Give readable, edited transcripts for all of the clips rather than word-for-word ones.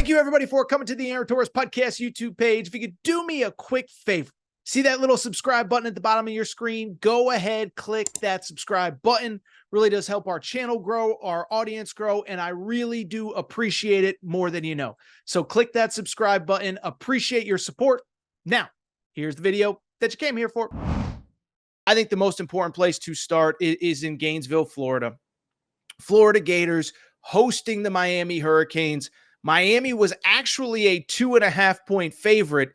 Thank you, everybody, for coming to the Aaron Torres Podcast YouTube page. If you could do me a quick favor, see that little subscribe button at the bottom of your screen? Go ahead, click that subscribe button. Really does help our channel grow, our audience grow, and I really do appreciate it more than you know. So click that subscribe button. Appreciate your support. Now, here's the video that you came here for. I think the most important place to start is in Gainesville, Florida. Florida Gators hosting the Miami Hurricanes. Miami was actually a 2.5-point favorite,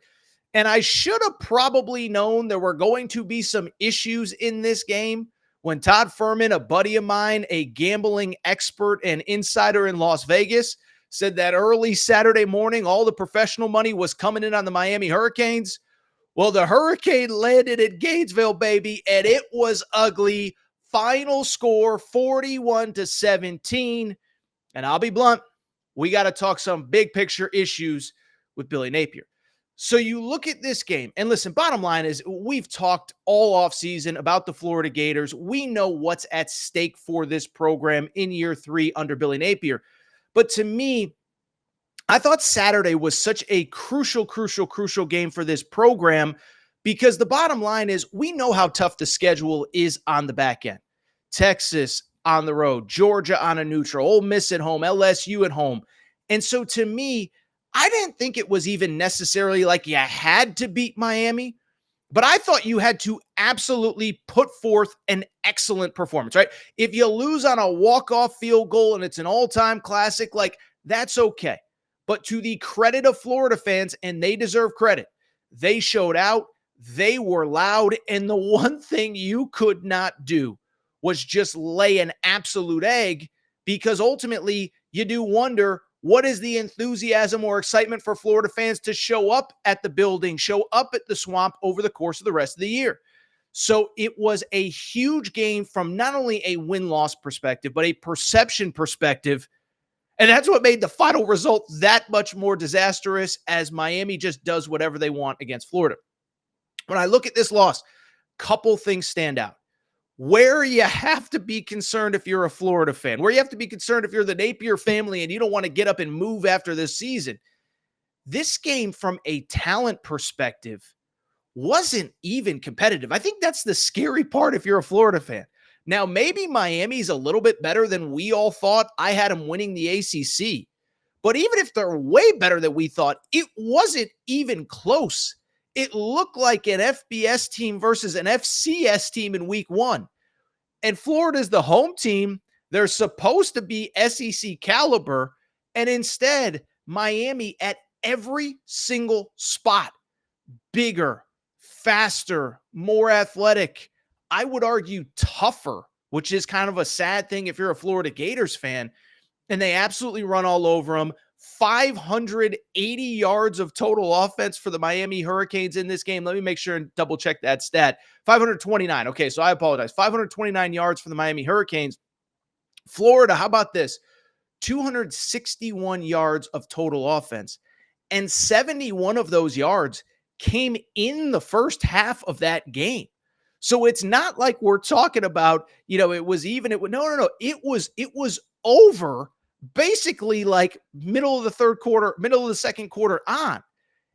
and I should have probably known there were going to be some issues in this game when Todd Furman, a buddy of mine, a gambling expert and insider in Las Vegas, said that early Saturday morning all the professional money was coming in on the Miami Hurricanes. Well, the Hurricane landed at Gainesville, baby, and it was ugly. Final score 41-17, and I'll be blunt. We got to talk some big picture issues with Billy Napier. So you look at this game, and listen, bottom line is we've talked all offseason about the Florida Gators. We know what's at stake for this program in year 3 under Billy Napier. But to me, I thought Saturday was such a crucial game for this program because the bottom line is we know how tough the schedule is on the back end. Texas on the road, Georgia on a neutral, Ole Miss at home, LSU at home. And so to me, I didn't think it was even necessarily like you had to beat Miami, but I thought you had to absolutely put forth an excellent performance, right? If you lose on a walk-off field goal and it's an all-time classic, like that's okay. But to the credit of Florida fans, and they deserve credit, they showed out, they were loud, and the one thing you could not do was just lay an absolute egg, because ultimately you do wonder, what is the enthusiasm or excitement for Florida fans to show up at the building, show up at the Swamp over the course of the rest of the year? So it was a huge game from not only a win-loss perspective, but a perception perspective. And that's what made the final result that much more disastrous, as Miami just does whatever they want against Florida. When I look at this loss, couple things stand out. Where you have to be concerned if you're a Florida fan, where you have to be concerned if you're the Napier family and you don't want to get up and move after this season. This game, from a talent perspective, wasn't even competitive. I think that's the scary part if you're a Florida fan. Now, maybe Miami's a little bit better than we all thought. I had them winning the ACC. But even if they're way better than we thought, it wasn't even close. It looked like an FBS team versus an FCS team in week 1. And Florida's the home team. They're supposed to be SEC caliber. And instead, Miami at every single spot, bigger, faster, more athletic, I would argue tougher, which is kind of a sad thing if you're a Florida Gators fan. And they absolutely run all over them. 580 yards of total offense for the Miami Hurricanes in this game. Let me make sure and double check that stat. 529. Okay, so I apologize. 529 yards for the Miami Hurricanes. Florida, how about this? 261 yards of total offense. And 71 of those yards came in the first half of that game. So it's not like we're talking about, it was even. No. It was over basically like middle of the third quarter, middle of the second quarter on.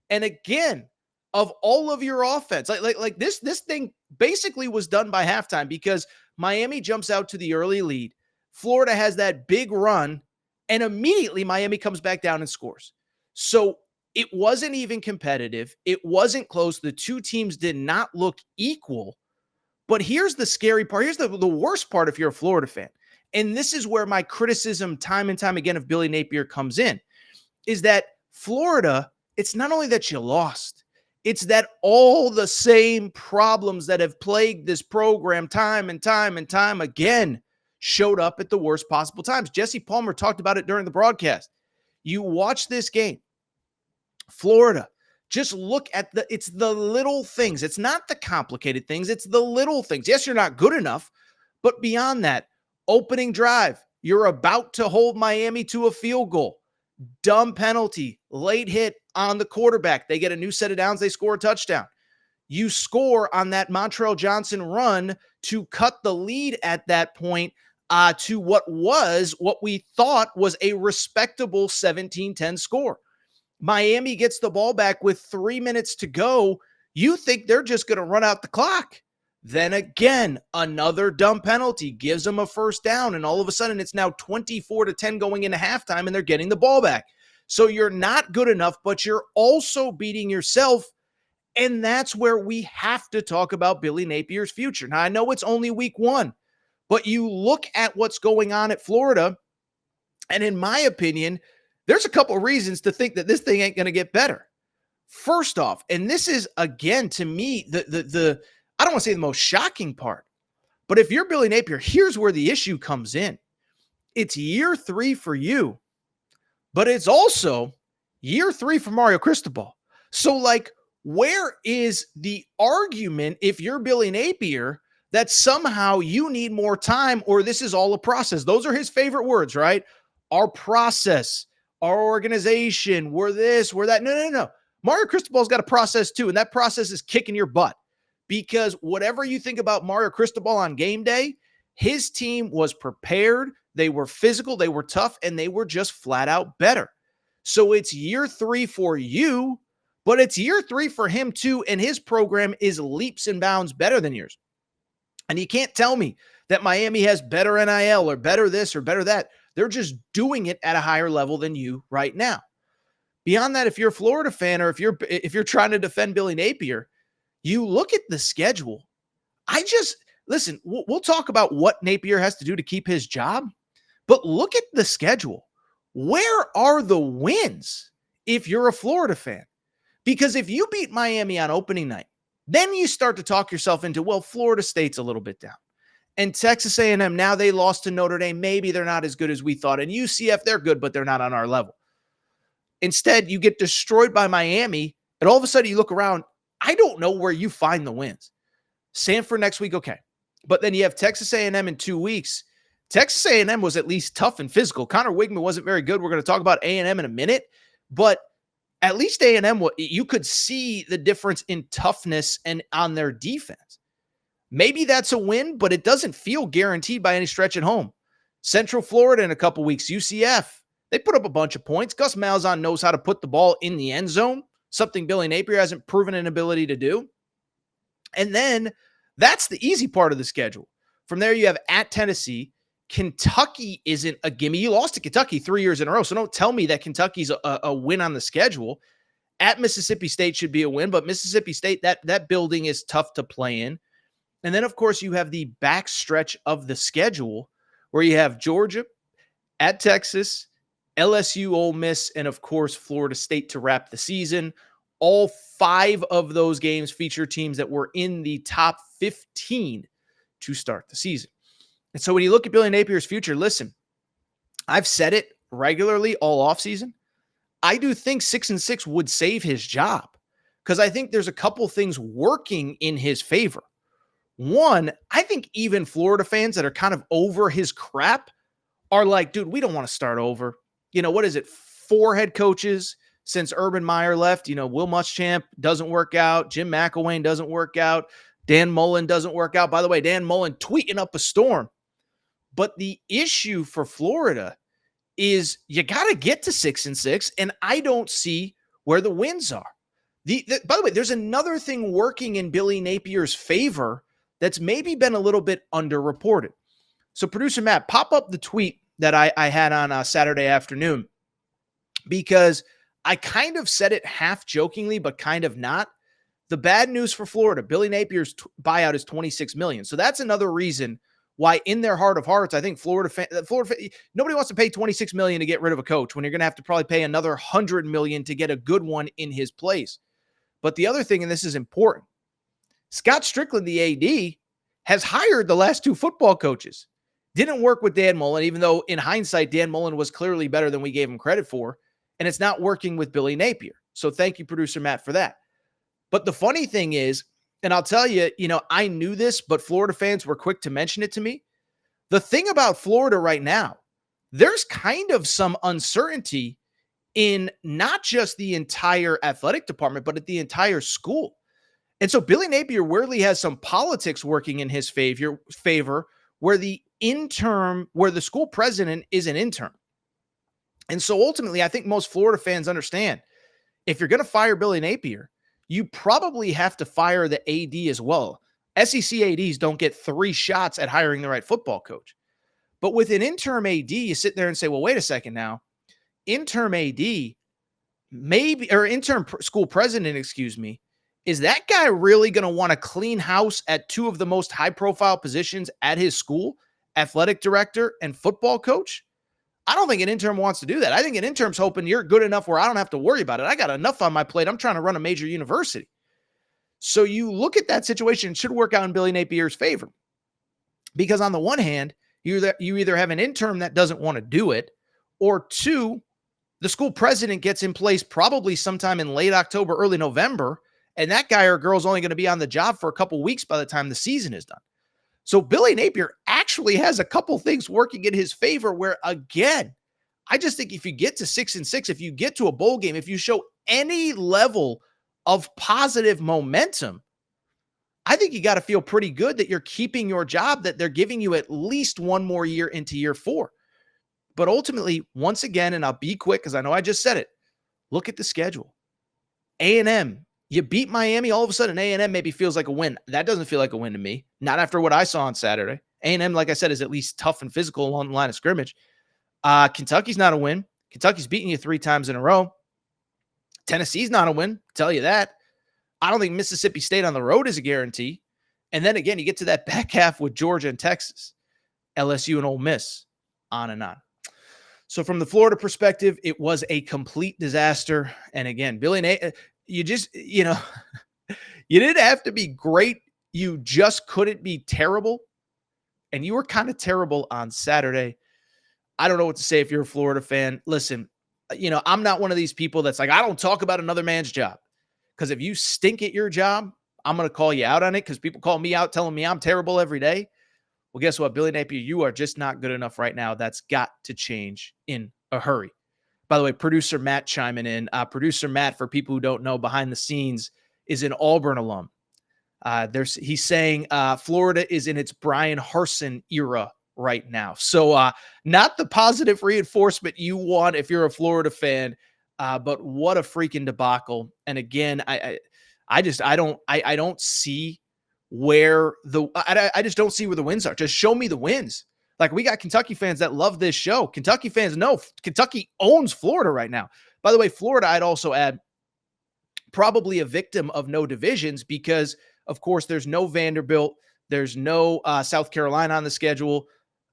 And again, of all of your offense, like this thing basically was done by halftime, because Miami jumps out to the early lead. Florida has that big run, and immediately Miami comes back down and scores. So it wasn't even competitive. It wasn't close. The two teams did not look equal. But here's the scary part. Here's the worst part if you're a Florida fan. And this is where my criticism time and time again of Billy Napier comes in, is that Florida, it's not only that you lost, it's that all the same problems that have plagued this program time and time again showed up at the worst possible times. Jesse Palmer talked about it during the broadcast. You watch this game, Florida, just look at it's the little things. It's not the complicated things. It's the little things. Yes, you're not good enough, but beyond that, opening drive, you're about to hold Miami to a field goal. Dumb penalty, late hit on the quarterback. They get a new set of downs. They score a touchdown. You score on that Montrell Johnson run to cut the lead at that point to what we thought was a respectable 17-10 score. Miami gets the ball back with 3 minutes to go. You think they're just going to run out the clock. Then again, another dumb penalty gives them a first down, and all of a sudden it's now 24-10 going into halftime, and they're getting the ball back. So you're not good enough, but you're also beating yourself, and that's where we have to talk about Billy Napier's future. Now, I know it's only week 1, but you look at what's going on at Florida, and in my opinion, there's a couple of reasons to think that this thing ain't going to get better. First off, and this is, again, to me, the I don't want to say the most shocking part, but if you're Billy Napier, here's where the issue comes in. It's year 3 for you, but it's also year 3 for Mario Cristobal. So, like, where is the argument if you're Billy Napier that somehow you need more time or this is all a process? Those are his favorite words, right? Our process, our organization, we're this, we're that. No. Mario Cristobal's got a process too, and that process is kicking your butt. Because whatever you think about Mario Cristobal on game day, his team was prepared, they were physical, they were tough, and they were just flat out better. So it's year 3 for you, but it's year 3 for him too, and his program is leaps and bounds better than yours. And you can't tell me that Miami has better NIL or better this or better that. They're just doing it at a higher level than you right now. Beyond that, if you're a Florida fan or if you're trying to defend Billy Napier, you look at the schedule. Listen, we'll talk about what Napier has to do to keep his job, but look at the schedule. Where are the wins if you're a Florida fan? Because if you beat Miami on opening night, then you start to talk yourself into, well, Florida State's a little bit down. And Texas A&M, now they lost to Notre Dame. Maybe they're not as good as we thought. And UCF, they're good, but they're not on our level. Instead, you get destroyed by Miami, and all of a sudden you look around, I don't know where you find the wins. Sanford next week, okay. But then you have Texas A&M in 2 weeks. Texas A&M was at least tough and physical. Connor Wigman wasn't very good. We're going to talk about A&M in a minute. But at least A&M, you could see the difference in toughness and on their defense. Maybe that's a win, but it doesn't feel guaranteed by any stretch at home. Central Florida in a couple weeks, UCF. They put up a bunch of points. Gus Malzahn knows how to put the ball in the end zone, something Billy Napier hasn't proven an ability to do. And then that's the easy part of the schedule. From there, you have at Tennessee. Kentucky isn't a gimme. You lost to Kentucky 3 years in a row, so don't tell me that Kentucky's a win on the schedule. At Mississippi State should be a win, but Mississippi State, that building is tough to play in. And then, of course, you have the backstretch of the schedule where you have Georgia, at Texas, LSU, Ole Miss, and, of course, Florida State to wrap the season. All 5 of those games feature teams that were in the top 15 to start the season. And so when you look at Billy Napier's future, listen, I've said it regularly all offseason. I do think 6-6 would save his job because I think there's a couple things working in his favor. One, I think even Florida fans that are kind of over his crap are like, dude, we don't want to start over. You know, what is it? 4 head coaches since Urban Meyer left. You know, Will Muschamp doesn't work out. Jim McElwain doesn't work out. Dan Mullen doesn't work out. By the way, Dan Mullen tweeting up a storm. But the issue for Florida is you got to get to 6-6, and I don't see where the wins are. By the way, there's another thing working in Billy Napier's favor that's maybe been a little bit underreported. So producer Matt, pop up the tweet that I had on Saturday afternoon, because I kind of said it half jokingly, but kind of not. The bad news for Florida, Billy Napier's buyout is $26 million. So that's another reason why in their heart of hearts, I think nobody wants to pay $26 million to get rid of a coach when you're going to have to probably pay another $100 million to get a good one in his place. But the other thing, and this is important, Scott Strickland, the AD, has hired the last 2 football coaches. Didn't work with Dan Mullen, even though in hindsight, Dan Mullen was clearly better than we gave him credit for. And it's not working with Billy Napier. So thank you, producer Matt, for that. But the funny thing is, and I'll tell you, I knew this, but Florida fans were quick to mention it to me. The thing about Florida right now, there's kind of some uncertainty in not just the entire athletic department, but at the entire school. And so Billy Napier weirdly has some politics working in his favor where the school president is an intern. And so ultimately, I think most Florida fans understand if you're going to fire Billy Napier, you probably have to fire the AD as well. SEC ADs don't get 3 shots at hiring the right football coach. But with an interim AD, you sit there and say, well, wait a second now. Interim AD, maybe, or interim school president, excuse me, is that guy really going to want to clean house at 2 of the most high-profile positions at his school, athletic director and football coach? I don't think an intern wants to do that. I think an intern's hoping you're good enough where I don't have to worry about it. I got enough on my plate. I'm trying to run a major university. So you look at that situation, it should work out in Billy Napier's favor. Because on the one hand, you either have an intern that doesn't want to do it, or 2, the school president gets in place probably sometime in late October, early November, and that guy or girl's only going to be on the job for a couple weeks by the time the season is done. So Billy Napier actually has a couple things working in his favor where, again, I just think if you get to 6-6, if you get to a bowl game, if you show any level of positive momentum, I think you got to feel pretty good that you're keeping your job, that they're giving you at least 1 more year into year 4. But ultimately, once again, and I'll be quick because I know I just said it, look at the schedule. A&M, you beat Miami, all of a sudden A&M maybe feels like a win. That doesn't feel like a win to me. Not after what I saw on Saturday. A&M, like I said, is at least tough and physical along the line of scrimmage. Kentucky's not a win. Kentucky's beaten you 3 times in a row. Tennessee's not a win, tell you that. I don't think Mississippi State on the road is a guarantee. And then again, you get to that back half with Georgia and Texas, LSU and Ole Miss, on and on. So from the Florida perspective, it was a complete disaster. And again, Billy Napier, you just, you didn't have to be great. You just couldn't be terrible. And you were kind of terrible on Saturday. I don't know what to say if you're a Florida fan. Listen, I'm not one of these people that's like, I don't talk about another man's job. Because if you stink at your job, I'm going to call you out on it because people call me out telling me I'm terrible every day. Well, guess what, Billy Napier, you are just not good enough right now. That's got to change in a hurry. By the way, producer Matt chiming in. Producer Matt, for people who don't know, behind the scenes, is an Auburn alum. He's saying Florida is in its Brian Harsin era right now. So not the positive reinforcement you want if you're a Florida fan, but what a freaking debacle. And again, I don't see where I just don't see where the wins are. Just show me the wins. Like, we got Kentucky fans that love this show. Kentucky fans know Kentucky owns Florida right now. By the way, Florida, I'd also add, probably a victim of no divisions because, of course, there's no Vanderbilt. There's no South Carolina on the schedule.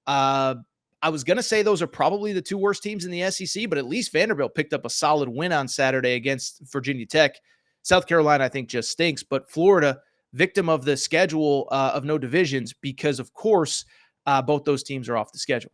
I was going to say those are probably the 2 worst teams in the SEC, but at least Vanderbilt picked up a solid win on Saturday against Virginia Tech. South Carolina, I think, just stinks. But Florida, victim of the schedule of no divisions because, of course, both those teams are off the schedule.